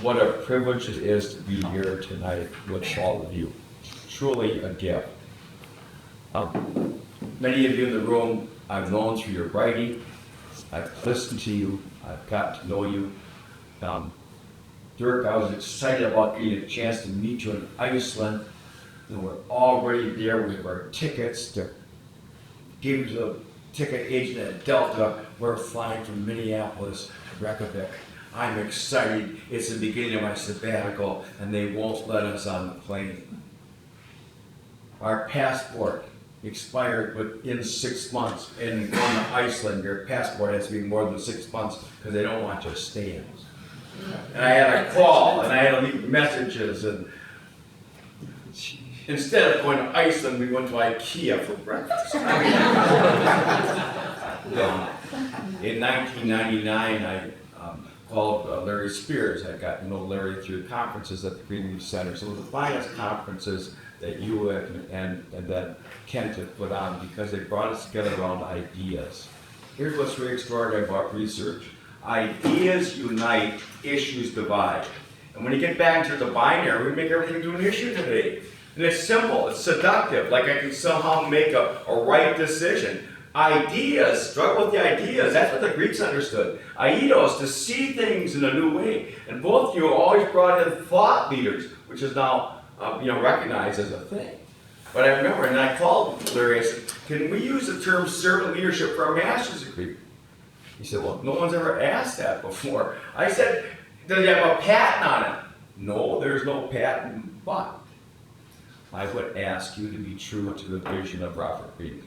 what a privilege it is to be here tonight with all of you. Truly a gift. Many of you in the room I've known through your writing. I've listened to you. I've got to know you. Dirk, I was excited about getting a chance to meet you in Iceland. And we're already there with our tickets to give to the ticket agent at Delta. We're flying from Minneapolis to Reykjavik. I'm excited. It's the beginning of my sabbatical, and they won't let us on the plane. Our passport expired within 6 months, and going to Iceland, your passport has to be more than 6 months because they don't want you to stay in. And I had a call, and I had to leave messages, and instead of going to Iceland, we went to IKEA for breakfast. In 1999, I called Larry Spears. I got to know Larry through conferences at the Greenleaf Center. So it was the finest conferences that you and that Kent had put on because they brought us together around ideas. Here's what's really extraordinary about research. Ideas unite, issues divide. And when you get back into the binary, we make everything into an issue today. And it's simple, it's seductive, like I can somehow make a right decision. Ideas, struggle with the ideas, that's what the Greeks understood. Aidos, to see things in a new way. And both of you always brought in thought leaders, which is now recognized as a thing. But I remember, and I called Larry, I said, can we use the term servant leadership for our master's degree? He said, well, no one's ever asked that before. I said, does it have a patent on it? No, there's no patent, but I would ask you to be true to the vision of Robert Greenleaf.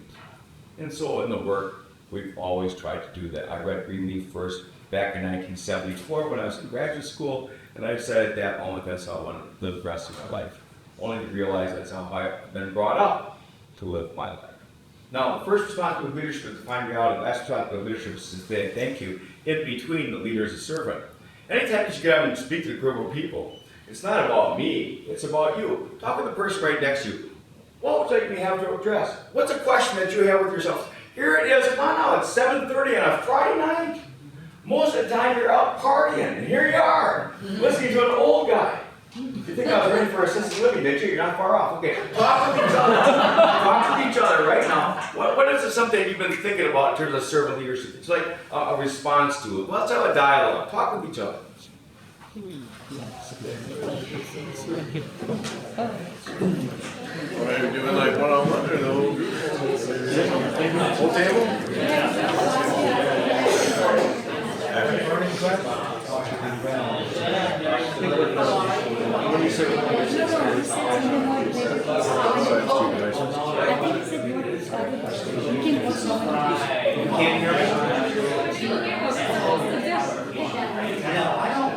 And so in the work, we've always tried to do that. I read Greenleaf first back in 1974 when I was in graduate school, and I decided at that moment that's how I want to live the rest of my life. Only to realize that's how I've been brought up to live my life. Now, the first responsibility of leadership is to find reality. The last responsibility of leadership is to say thank you in between the leader as a servant. Anytime you get up and speak to a group of people, it's not about me, it's about you. Talk to the person right next to you. What would you have to address? What's a question that you have with yourself? Here it is, come on now, it's 7:30 on a Friday night. Most of the time you're out partying, and here you are, listening to an old guy. You think I was ready for assisted living, did you? You're not far off. Okay, talk with each other. Talk with each other right now. What is something you've been thinking about in terms of servant leadership? It's like a response to it. Let's have a dialogue. Talk with each other. All right, we're doing like one-on-one or the whole group? Whole table?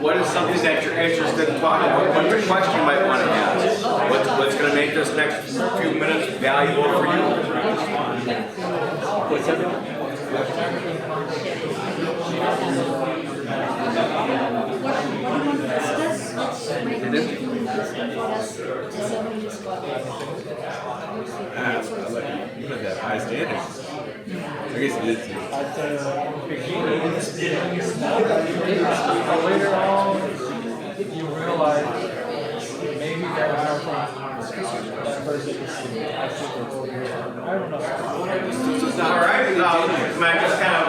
What is something that you're interested in talking about? What's a question you might want to ask? What's going to make this next few minutes valuable for you? What's that? You had that high standards. I guess you did too. Later on, you realize maybe that person is actually I don't know. All right, I just kind of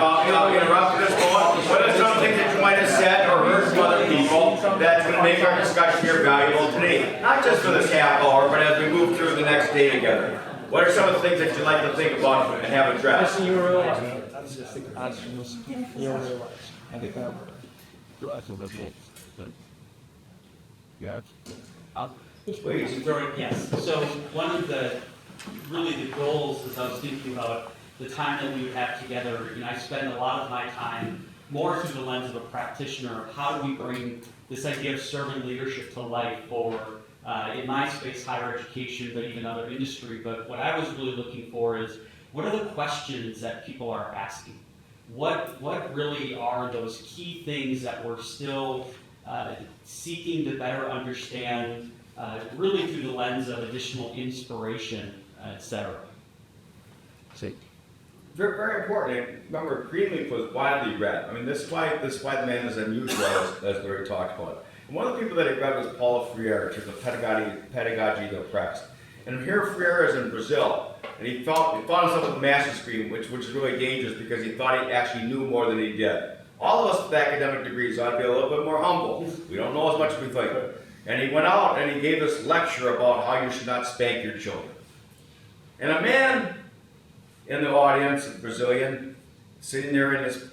interrupt this point. What is something that you might have said or heard from other people that's going to make our discussion here valuable today? Not just for this half hour, but as we move through the next day together. What are some of the things that you'd like to think about and have addressed? You realize. You realize. Yes. Please. Yes. So one of the goals as I was thinking about the time that we would have together, I spend a lot of my time more through the lens of a practitioner of how do we bring this idea of servant leadership to life for, in my space, higher education, but even other industry. But what I was really looking for is, what are the questions that people are asking? What really are those key things that we're still seeking to better understand, really through the lens of additional inspiration, etc. See. very, very important. And remember, Greenleaf was widely read. I mean, this is why the man is unusual, as Larry talked about. And one of the people that he read was Paulo Freire, which is the Pedagogy of the Oppressed. And here Freire is in Brazil, and he found himself with a master's degree, which is really dangerous because he thought he actually knew more than he did. All of us with academic degrees ought to be a little bit more humble. We don't know as much as we think. And he went out and he gave this lecture about how you should not spank your children. And a man in the audience, a Brazilian, sitting there in his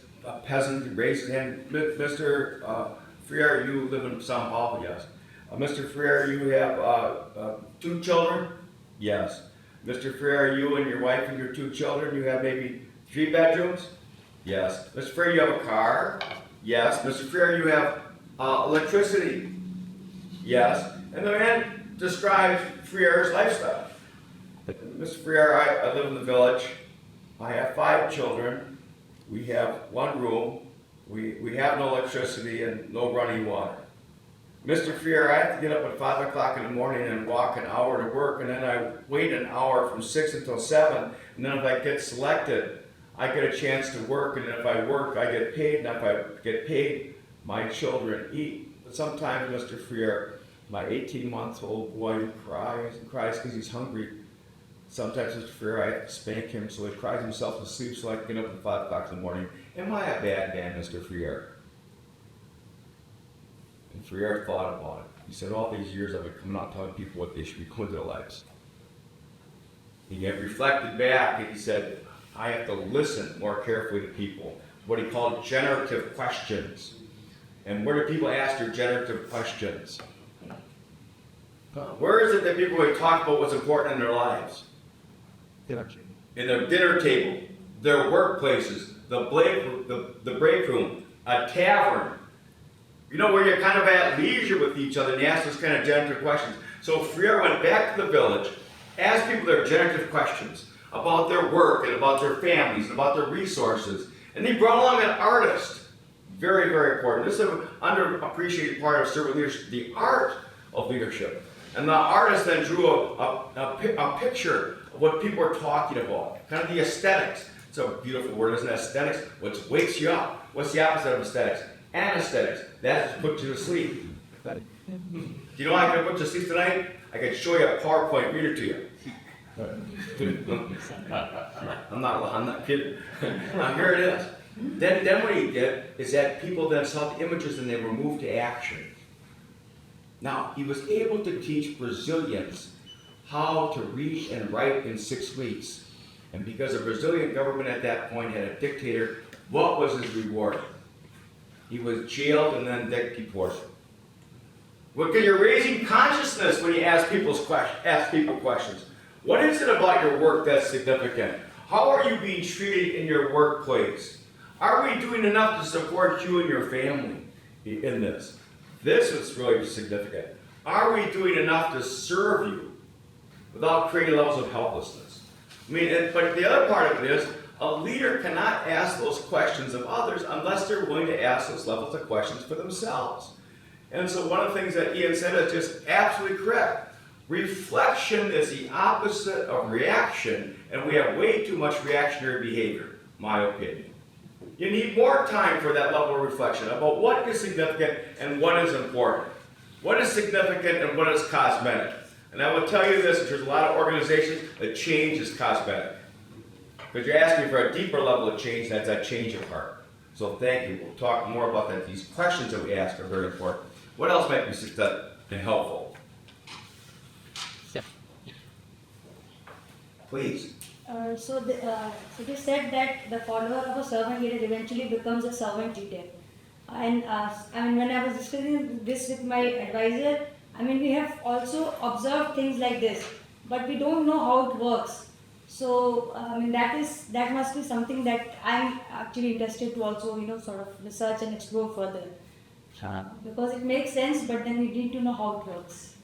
peasant, raised his hand, Mr. Freire, you live in São Paulo, yes. Mr. Freire, you have 2 children? Yes. Mr. Freire, you and your wife and your 2 children, you have maybe 3 bedrooms? Yes. Mr. Freire, you have a car? Yes. Mr. Freire, you have electricity? Yes. And the man describes Freire's lifestyle. Mr. Freire, I live in the village. I have 5 children. We have 1 room. We have no electricity and no running water. Mr. Freire, I have to get up at 5 o'clock in the morning and walk an hour to work, and then I wait an hour from 6 until 7, and then if I get selected, I get a chance to work, and if I work, I get paid, and if I get paid, my children eat. But sometimes, Mr. Freire, my 18-month-old boy cries and cries because he's hungry. Sometimes, Mr. Freire, I have to spank him so he cries himself to sleep so I can get up at 5 o'clock in the morning. Am I a bad man, Mr. Freire? And Freire thought about it. He said, all these years I've been coming out telling people what they should be doing with their lives. He had reflected back and he said, I have to listen more carefully to people. What he called generative questions. And where do people ask their generative questions? Where is it that people would talk about what's important in their lives? In their dinner table, their workplaces, the break room, a tavern. You know, where you're kind of at leisure with each other and you ask those kind of generative questions. So Freire went back to the village, asked people their generative questions about their work and about their families and about their resources. And he brought along an artist. Very, very important. This is an underappreciated part of servant leadership, the art of leadership. And the artist then drew a picture of what people are talking about, kind of the aesthetics. It's a beautiful word, isn't it? Aesthetics, which wakes you up. What's the opposite of aesthetics? Anesthetics. That is put you to sleep. Do you know how I can put you to sleep tonight? I can show you a PowerPoint reader to you. I'm not kidding. Now here it is. Then what he did is that people then saw the images and they were moved to action. Now, he was able to teach Brazilians how to read and write in 6 weeks. And because the Brazilian government at that point had a dictator, what was his reward? He was jailed and then deported. Because you're raising consciousness when you ask people questions. What is it about your work that's significant? How are you being treated in your workplace? Are we doing enough to support you and your family in this? This is really significant. Are we doing enough to serve you without creating levels of helplessness? I mean, but the other part of it is, a leader cannot ask those questions of others unless they're willing to ask those levels of questions for themselves. And so one of the things that Ian said is just absolutely correct. Reflection is the opposite of reaction, and we have way too much reactionary behavior, my opinion. You need more time for that level of reflection about what is significant and what is important. What is significant and what is cosmetic. And I will tell you this, there's a lot of organizations that change is cosmetic. Because you're asking for a deeper level of change, that's that change of heart. So thank you. We'll talk more about that. These questions that we ask are very important. What else might be helpful? Yeah. Please. So they said that the follower of a servant leader eventually becomes a servant leader. And when I was discussing this with my advisor, we have also observed things like this, but we don't know how it works. So that must be something that I'm actually interested to also sort of research and explore further. Because it makes sense, but then we need to know how it works.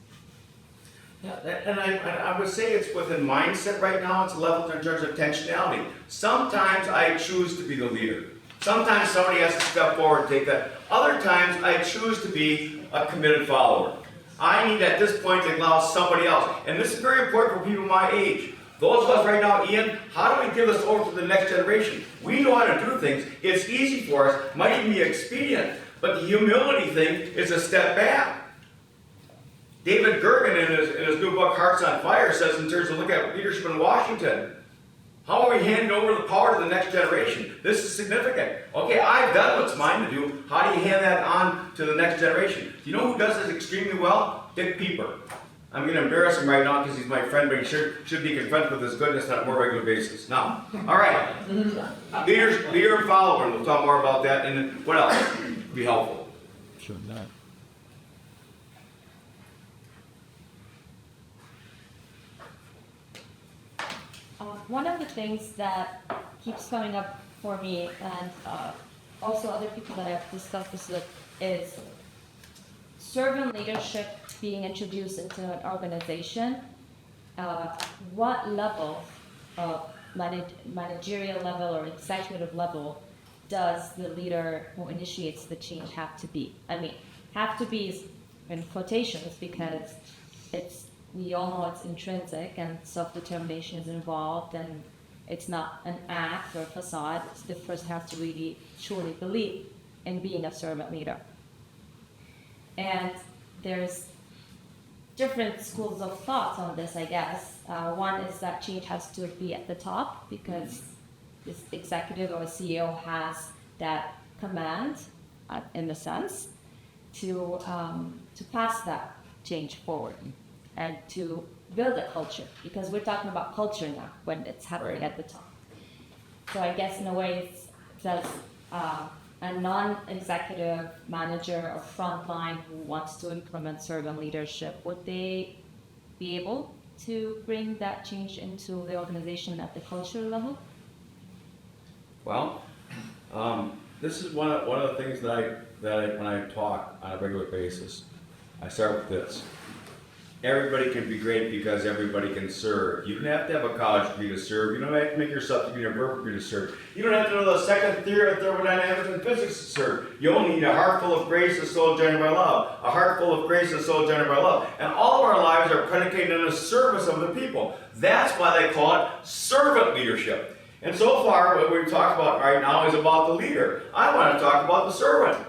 Yeah, and I would say it's within mindset right now. It's a level in terms of intentionality. Sometimes I choose to be the leader. Sometimes somebody has to step forward and take that. Other times I choose to be a committed follower. I need at this point to allow somebody else. And this is very important for people my age. Those of us right now, Ian, how do we give this over to the next generation? We know how to do things. It's easy for us, might even be expedient, but the humility thing is a step back. David Gergen, in his new book, Hearts on Fire, says in terms of look at leadership in Washington, how are we handing over the power to the next generation? This is significant. Okay, I've done what's mine to do. How do you hand that on to the next generation? Do you know who does this extremely well? Dick Pieper. I'm going to embarrass him right now because he's my friend, but he should be confronted with his goodness on a more regular basis. Now, all right. Leader and follower. We'll talk more about that. And then what else would be helpful? Sure not. One of the things that keeps coming up for me, and also other people that I've discussed this with, is servant leadership being introduced into an organization. What level of managerial level or executive level does the leader who initiates the change have to be? I mean, have to be is in quotations because we all know it's intrinsic and self-determination is involved, and it's not an act or a facade. The person has to really truly believe in being a servant leader. And there's different schools of thought on this, I guess. One is that change has to be at the top because this executive or CEO has that command, in a sense, to pass that change forward and to build a culture, because we're talking about culture now when it's happening at the top. So I guess in a way, does a non-executive manager or frontline who wants to implement servant leadership, would they be able to bring that change into the organization at the cultural level? Well, this is one of the things that I when I talk on a regular basis, I start with this. Everybody can be great because everybody can serve. You don't have to have a college degree to serve. You don't have to make yourself to be a verb degree to serve. You don't have to know the second theory of thermodynamics and physics to serve. You only need a heart full of grace, a soul generated by love. A heart full of grace, a soul generated by love. And all of our lives are predicated on the service of the people. That's why they call it servant leadership. And so far, what we've talked about right now is about the leader. I want to talk about the servant.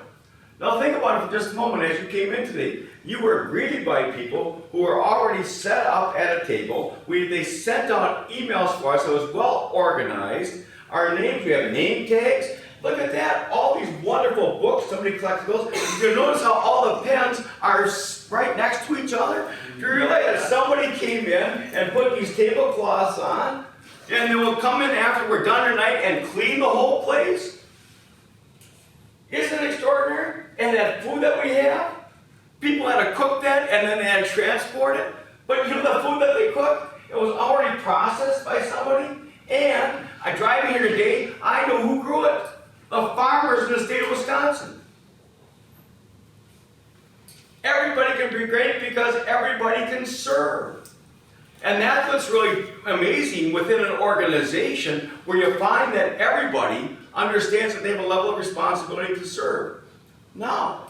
Now think about it for just a moment as you came in today. You were greeted by people who were already set up at a table. They sent out emails for us that was well organized. Our names, we have name tags. Look at that, all these wonderful books. Somebody collected those. You notice how all the pens are right next to each other? Do you realize that somebody came in and put these tablecloths on, and they will come in after we're done tonight and clean the whole place? Isn't it extraordinary? And that food that we have, people had to cook that and then they had to transport it. But you know the food that they cooked? It was already processed by somebody. And I drive in here today, I know who grew it. The farmers in the state of Wisconsin. Everybody can be great because everybody can serve. And that's what's really amazing within an organization where you find that everybody understands that they have a level of responsibility to serve. Now,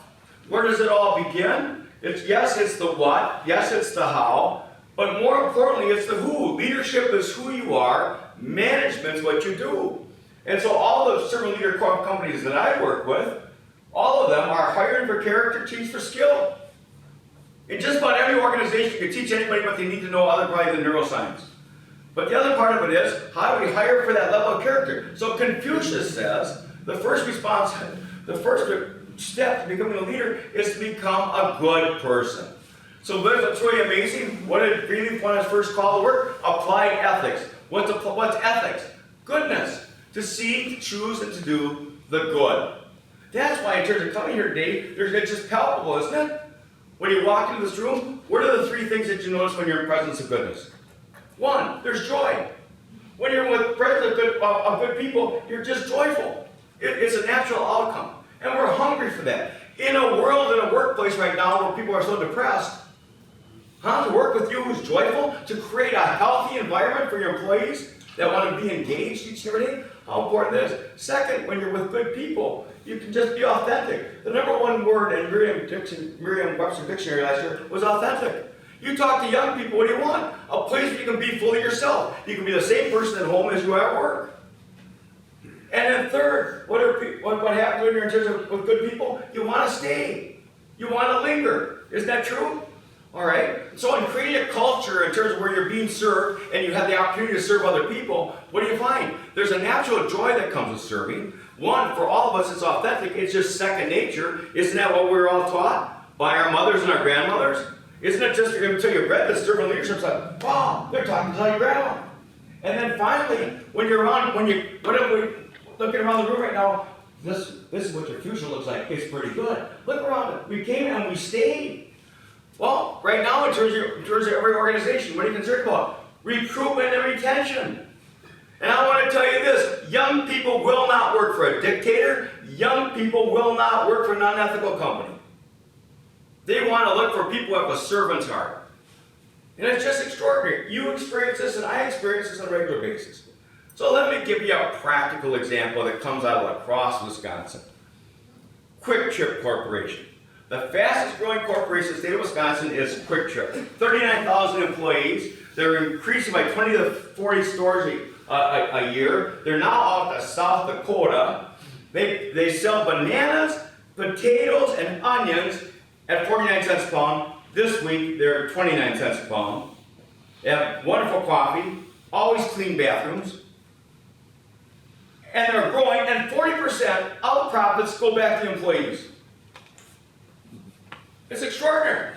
where does it all begin? Yes, it's the what. Yes, it's the how. But more importantly, it's the who. Leadership is who you are. Management's what you do. And so all the servant leader companies that I work with, all of them are hiring for character, teach for skill. In just about every organization, you can teach anybody what they need to know other probably than neuroscience. But the other part of it is, how do we hire for that level of character? So Confucius says, the first step to becoming a leader is to become a good person. So what's really amazing, what did Greenleaf want his first call to work? Applied ethics. What's ethics? Goodness. To see, to choose, and to do the good. That's why in terms of coming here today, it's just palpable, isn't it? When you walk into this room, what are the three things that you notice when you're in presence of goodness? One, there's joy. When you're with presence of good people, you're just joyful. It's a natural outcome. And we're hungry for that. In a world, in a workplace right now where people are so depressed, to work with you who's joyful, to create a healthy environment for your employees that want to be engaged each and every day, how important that is. Second, when you're with good people, you can just be authentic. The number one word in Merriam-Webster dictionary last year was authentic. You talk to young people, what do you want? A place where you can be fully yourself. You can be the same person at home as you are at work. And then third, what happens when you're in terms with good people? You want to stay. You want to linger. Isn't that true? All right. So in creating a culture in terms of where you're being served and you have the opportunity to serve other people, what do you find? There's a natural joy that comes with serving. One, for all of us, it's authentic. It's just second nature. Isn't that what we were all taught by our mothers and our grandmothers? Isn't it just until you read this servant leadership, it's like, wow, they're talking to your grandma. And then finally, when you're looking around the room right now, this is what your future looks like. It's pretty good. Look around it. We came and we stayed. Well, right now, in terms of every organization, what are you concerned about? Recruitment and retention. And I want to tell you this, young people will not work for a dictator. Young people will not work for a non-ethical company. They want to look for people who have a servant's heart. And it's just extraordinary. You experience this and I experience this on a regular basis. So let me give you a practical example that comes out of La Crosse, Wisconsin. Quick Trip Corporation. The fastest growing corporation in the state of Wisconsin is Quick Trip. 39,000 employees. They're increasing by 20 to 40 stores a year. They're now out to South Dakota. They sell bananas, potatoes, and onions at 49 cents a pound. This week, they're 29 cents a pound. They have wonderful coffee, always clean bathrooms. And they're growing, and 40% of the profits go back to the employees. It's extraordinary.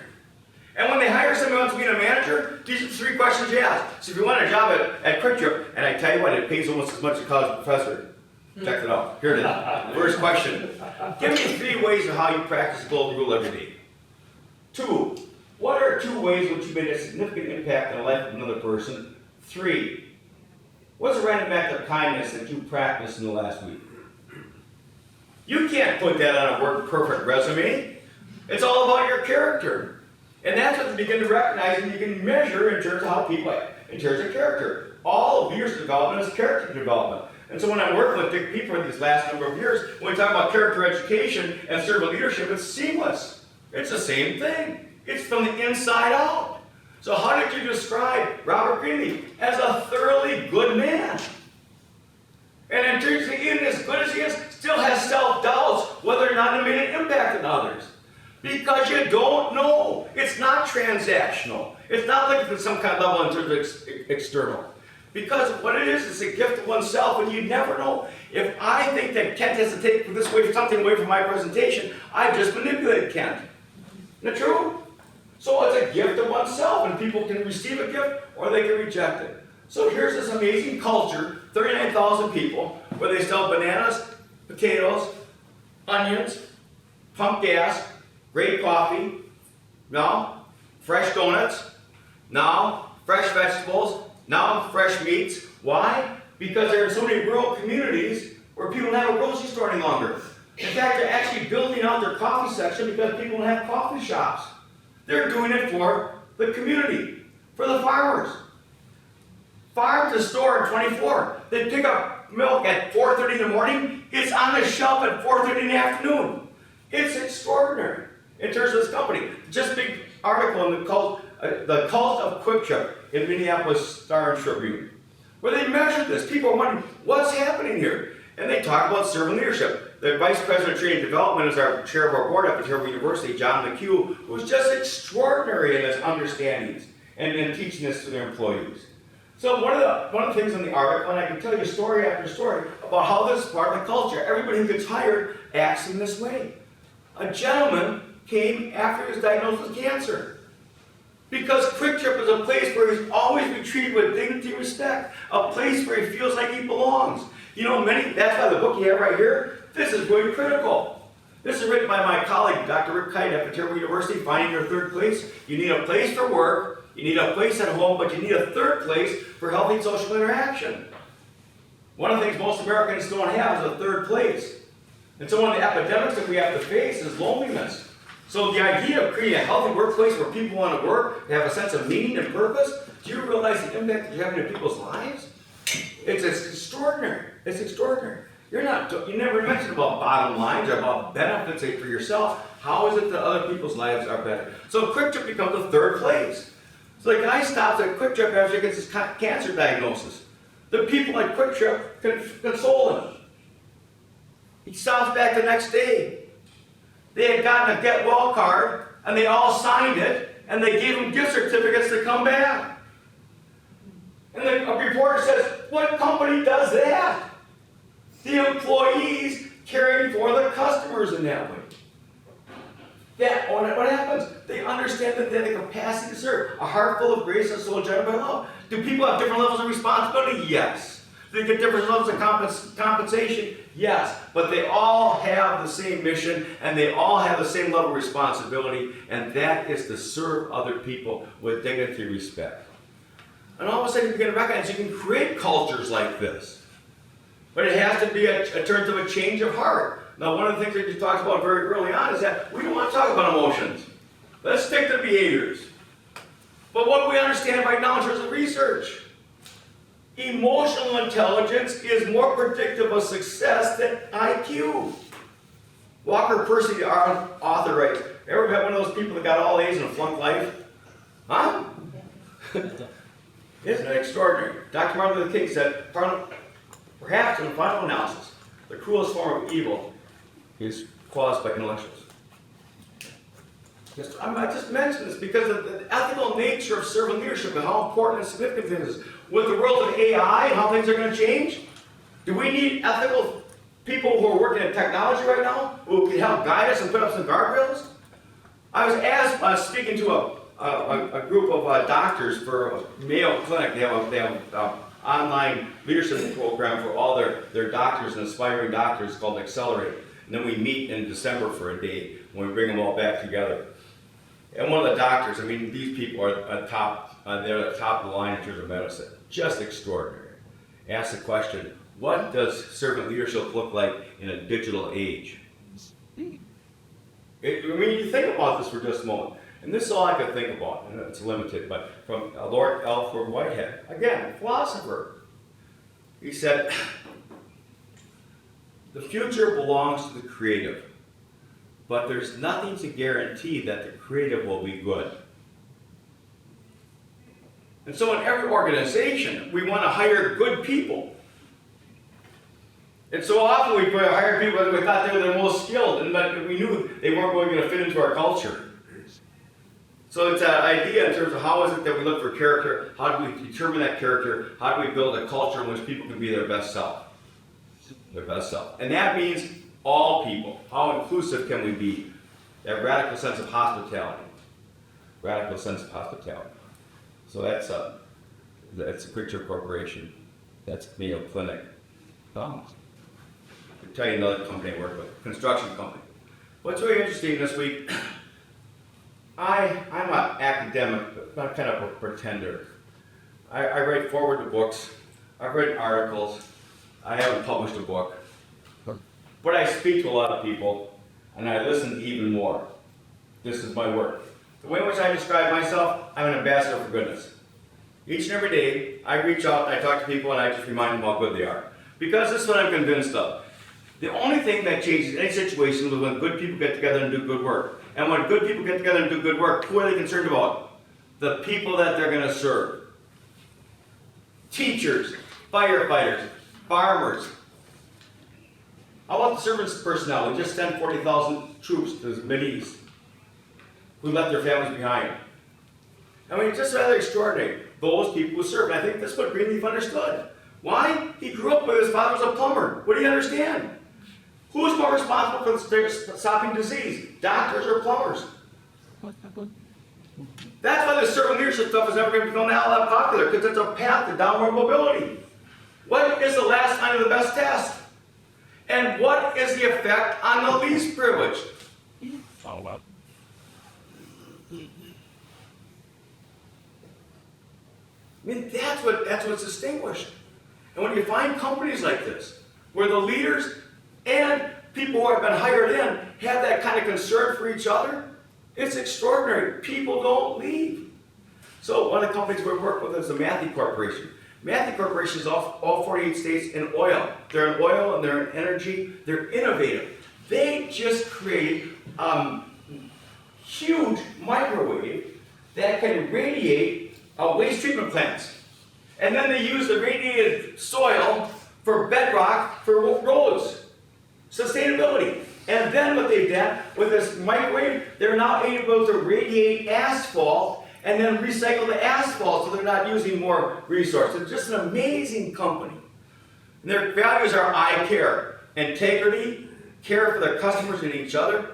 And when they hire somebody who wants to be a manager, these are the three questions you ask. So if you want a job at Quick Trip, and I tell you what, it pays almost as much as a college professor. Check it out. Here it is. First question. Give me 3 ways of how you practice the golden rule every day. 2. What are 2 ways in which you made a significant impact on the life of another person? 3. What's a random act of kindness that you practiced in the last week? You can't put that on a work perfect resume. It's all about your character. And that's what you begin to recognize and you can measure in terms of how people act, in terms of character. All of leadership development is character development. And so when I'm working with Dick people these last number of years, when we talk about character education and servant leadership, it's seamless. It's the same thing. It's from the inside out. So how did you describe Robert Greeley? As a thoroughly good man. And in terms of even as good as he is, still has self-doubts whether or not he made an impact on others. Because you don't know. It's not transactional. It's not looking at some kind of level in terms of external. Because what it is, it's a gift of oneself, and you never know. If I think that Kent has to take something away from my presentation, I just manipulated Kent. Isn't that true? So it's a gift of oneself, and people can receive a gift or they can reject it. So here's this amazing culture, 39,000 people, where they sell bananas, potatoes, onions, pump gas, great coffee, now fresh donuts, now fresh vegetables, now fresh meats. Why? Because there are so many rural communities where people don't have a grocery store any longer. In fact, they're actually building out their coffee section because people don't have coffee shops. They're doing it for the community, for the farmers. Farm to store at 24. They pick up milk at 4:30 in the morning. It's on the shelf at 4:30 in the afternoon. It's extraordinary in terms of this company. Just a big article in the cult of Quick Trip in Minneapolis Star and Tribune, where they measured this. People are wondering, what's happening here? And they talk about servant leadership. The Vice President of Training and Development is our chair of our board up at Thibodeau University, John McHugh, who was just extraordinary in his understandings and in teaching this to their employees. So one of the things in the article, and I can tell you story after story about how this is part of the culture. Everybody who gets hired acts in this way. A gentleman came after he was diagnosed with cancer. Because Quick Trip is a place where he's always been treated with dignity and respect. A place where he feels like he belongs. You know, that's why the book you have right here, this is really critical. This is written by my colleague, Dr. Rick Kite at Thibodeau University, Finding Your Third Place. You need a place for work, you need a place at home, but you need a third place for healthy social interaction. One of the things most Americans don't have is a third place. And so one of the epidemics that we have to face is loneliness. So the idea of creating a healthy workplace where people want to work, they have a sense of meaning and purpose, do you realize the impact that you're having in people's lives? It's extraordinary. It's extraordinary. You never mentioned about bottom lines or about benefits for yourself. How is it that other people's lives are better? So Quick Trip becomes the third place. So the guy stops at Quick Trip after he gets his cancer diagnosis. The people at Quick Trip can console him. He stops back the next day. They had gotten a get well card, and they all signed it, and they gave him gift certificates to come back. And a reporter says, what company does that? The employees caring for the customers in that way. What happens? They understand that they have the capacity to serve. A heart full of grace and a soul generated by love. Do people have different levels of responsibility? Yes. Do they get different levels of compensation? Yes. But they all have the same mission, and they all have the same level of responsibility, and that is to serve other people with dignity and respect. And all of a sudden you begin to recognize you can create cultures like this. But it has to be in terms of a change of heart. Now, one of the things that you talked about very early on is that we don't want to talk about emotions. Let's stick to behaviors. But what do we understand right now in terms of research? Emotional intelligence is more predictive of success than IQ. Walker Percy, our author, writes, ever met one of those people that got all A's and flunked life? Huh? Isn't it extraordinary? Dr. Martin Luther King said, perhaps in the final analysis, the cruelest form of evil is caused by intellectuals. I just mentioned this because of the ethical nature of servant leadership and how important and significant it is. With the world of AI and how things are going to change, do we need ethical people who are working in technology right now who can help guide us and put up some guardrails? I was asked, speaking to a group of doctors for a Mayo Clinic. They have an online leadership program for all their doctors and aspiring doctors called Accelerate. And then we meet in December for a day when we bring them all back together. And one of the doctors, I mean, these people are they're at the top of the line in terms of medicine. Just extraordinary. Ask the question, what does servant leadership look like in a digital age? You think about this for just a moment. And this is all I could think about, and it's limited, but from Lord Alfred Whitehead, again, philosopher. He said, the future belongs to the creative, but there's nothing to guarantee that the creative will be good. And so in every organization, we want to hire good people. And so often we hire people that we thought they were the most skilled, and but we knew they weren't going to fit into our culture. So it's an idea in terms of how is it that we look for character, how do we determine that character, how do we build a culture in which people can be their best self. Their best self. And that means all people. How inclusive can we be? That radical sense of hospitality. Radical sense of hospitality. So that's a Quick Trip Corporation. That's Mayo Clinic. I'll tell you another company I work with, construction company. What's really interesting this week, I'm an academic, but I'm kind of a pretender. I write forward to books, I've written articles, I haven't published a book. But I speak to a lot of people, and I listen even more. This is my work. The way in which I describe myself, I'm an ambassador for goodness. Each and every day, I reach out and I talk to people and I just remind them how good they are. Because this is what I'm convinced of. The only thing that changes any situation is when good people get together and do good work. And when good people get together and do good work, who are they concerned about? The people that they're going to serve. Teachers, firefighters, farmers. How about the service personnel? We just sent 40,000 troops to the Mideast who left their families behind. I mean, it's just rather extraordinary. Those people who serve. And I think this is what Greenleaf understood. Why? He grew up with his father was a plumber. What do you understand? Who's more responsible for stopping disease? Doctors or plumbers? That's why the servant leadership stuff is never going to become all that popular, because it's a path to downward mobility. What is the last line of the best test? And what is the effect on the least privileged? Follow up. I mean, that's what's distinguished. And when you find companies like this, where the leaders and people who have been hired in have that kind of concern for each other, it's extraordinary. People don't leave. So one of the companies we work with is the Matthew Corporation. Matthew Corporation is all 48 states in oil. They're in oil and they're in energy. They're innovative. They just created huge microwave that can radiate waste treatment plants. And then they use the radiated soil for bedrock for roads. Sustainability. And then what they've done with this microwave, they're now able to radiate asphalt and then recycle the asphalt so they're not using more resources. It's just an amazing company. And their values are I care, integrity, care for their customers and each other,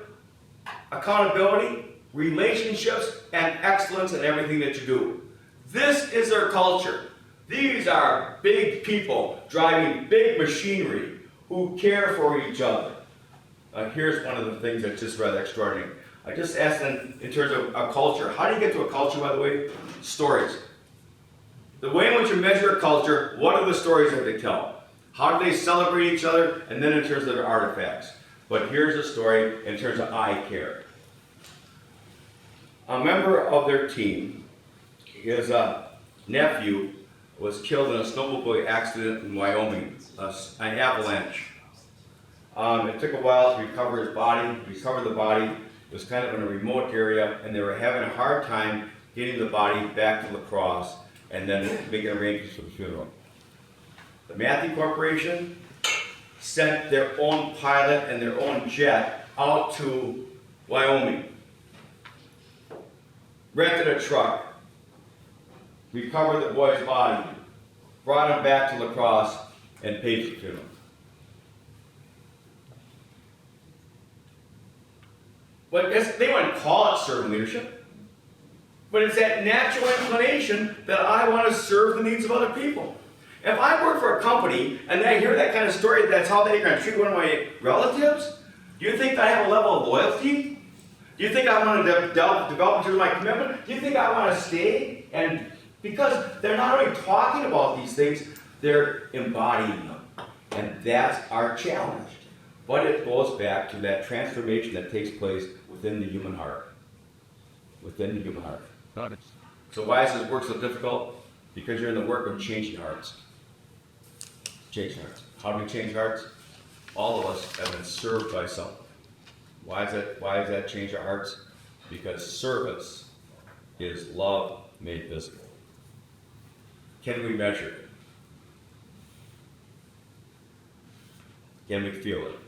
accountability, relationships, and excellence in everything that you do. This is their culture. These are big people driving big machinery who care for each other. Here's one of the things that's just rather extraordinary. I just asked them in terms of a culture. How do you get to a culture, by the way? Stories. The way in which you measure a culture, what are the stories that they tell? How do they celebrate each other? And then in terms of their artifacts. But here's a story in terms of I care. A member of their team, his nephew, was killed in a snowmobile accident in Wyoming, an avalanche. It took a while to recover his body, recover the body. It was kind of in a remote area, and they were having a hard time getting the body back to La Crosse and then making arrangements for the funeral. The Matthew Corporation sent their own pilot and their own jet out to Wyoming, rented a truck, recovered the boy's body, brought him back to La Crosse, and paid for the funeral. But they wouldn't call it servant leadership. But it's that natural inclination that I want to serve the needs of other people. If I work for a company and I hear that kind of story, that's how they're going to treat one of my relatives, do you think I have a level of loyalty? Do you think I want to develop in terms of my commitment? Do you think I want to stay? And because they're not only talking about these things, they're embodying them. And that's our challenge. But it goes back to that transformation that takes place within the human heart. Within the human heart. Got it. So why is this work so difficult? Because you're in the work of changing hearts. Changing hearts. How do we change hearts? All of us have been served by someone. Why does that change our hearts? Because service is love made visible. Can we measure it? Can we feel it?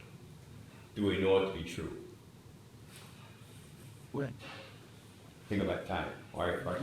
Do we know it to be true? When? Think about time. All right, Mark.